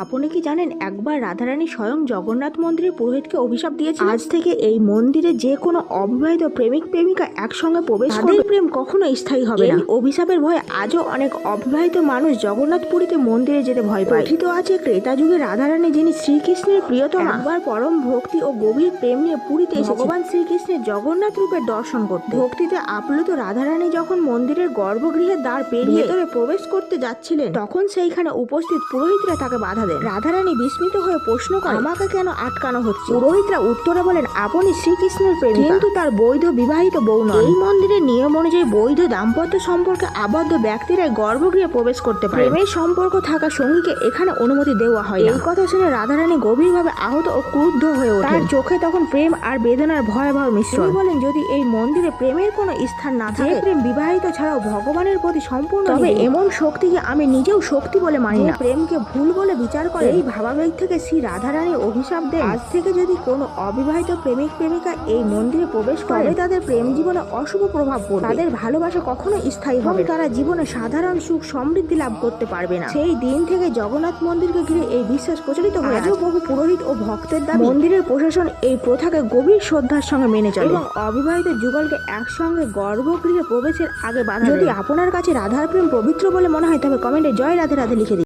আপনি কি জানেন একবার রাধারানী স্বয়ং জগন্নাথ মন্দিরের পুরোহিতকে অভিশাপ দিয়েছে, আজ থেকে এই মন্দিরে যে কোনো অবিবাহিত প্রেমিক প্রেমিকা একসঙ্গে প্রবেশ করবে, তাদের প্রেম কখনো স্থায়ী হবে না। এই অভিশাপের ভয়ে আজও অনেক অবিবাহিত মানুষ জগন্নাথ পুরীতে মন্দিরে যেতে ভয় পায়। কথিত আছে ত্রেতা যুগে রাধারানী, যিনি শ্রীকৃষ্ণের প্রিয়তমা, একবার পরম ভক্তি ও গভীর প্রেম নিয়ে পুরীতে এসে ভগবান শ্রীকৃষ্ণের জগন্নাথ রূপের দর্শন করতে। ভক্তিতে আপ্লুত রাধারানী যখন মন্দিরের গর্ভগৃহের দ্বার পেরিয়ে ভেতরে প্রবেশ করতে যাচ্ছিলেন, তখন সেইখানে উপস্থিত পুরোহিতরা তাকে বাধা দেন। রাধারানী বিস্মিত হয়ে প্রশ্ন করেন, আমাকে কেন আটকানো হচ্ছে? পুরোহিতরা উত্তরে বলেন, আপনি শ্রীকৃষ্ণের প্রেমিকা, কিন্তু তার বৈধ বিবাহিত বউ নন। এই মন্দিরের নিয়ম অনুযায়ী বৈধ দাম্পত্য সম্পর্কে আবদ্ধ ব্যক্তিরাই গর্ভগৃহে প্রবেশ করতে পারে। প্রেমের সম্পর্ক থাকা সঙ্গীকে এখানে অনুমতি দেওয়া হয় না। এই কথা শুনে রাধারানী গভীরভাবে আহত ও ক্রুদ্ধ হয়ে ওঠেন। তার চোখে তখন প্রেম আর বেদনার ভয়াবহ মিশ্রণ। তিনি বলেন, যদি এই মন্দিরে প্রেমের কোনো স্থান না থাকে, প্রেম বিবাহিত ছাড়াও ভগবানের প্রতি সম্পূর্ণ, তবে এমন শক্তিকে আমি নিজেও শক্তি বলে মানি না। প্রেমকে ভুল বলে বিচার করে এই ভাবাবেগ থেকে শ্রী রাধারানী অভিশাপ দেন, আজ থেকে যদি কোনো অবিবাহিত প্রেমিক প্রেমিকা এই মন্দিরে প্রবেশ করে, তাদের প্রেম জীবনে অশুভ প্রভাব পড়বে, তাদের ভালোবাসা কখনো স্থায়ী হবে, তারা জীবনে সাধারণ সুখ সমৃদ্ধি লাভ করতে পারবে না। সেই দিন থেকে জগন্নাথ মন্দিরকে ঘিরে এই বিশ্বাস প্রচলিত হয়ে আজও বহু পুরোহিত ও ভক্তের দাবি মন্দিরের প্রশাসন এই প্রথাকে গভীর শ্রদ্ধার সঙ্গে মেনে চলে এবং অবিবাহিত যুগলকে একসঙ্গে গর্ভগৃহে প্রবেশের আগে বাধা দেয়। যদি আপনার কাছে রাধার প্রেম পবিত্র বলে মনে হয়, তবে কমেন্টে জয় রাধে রাধে লিখে দিন।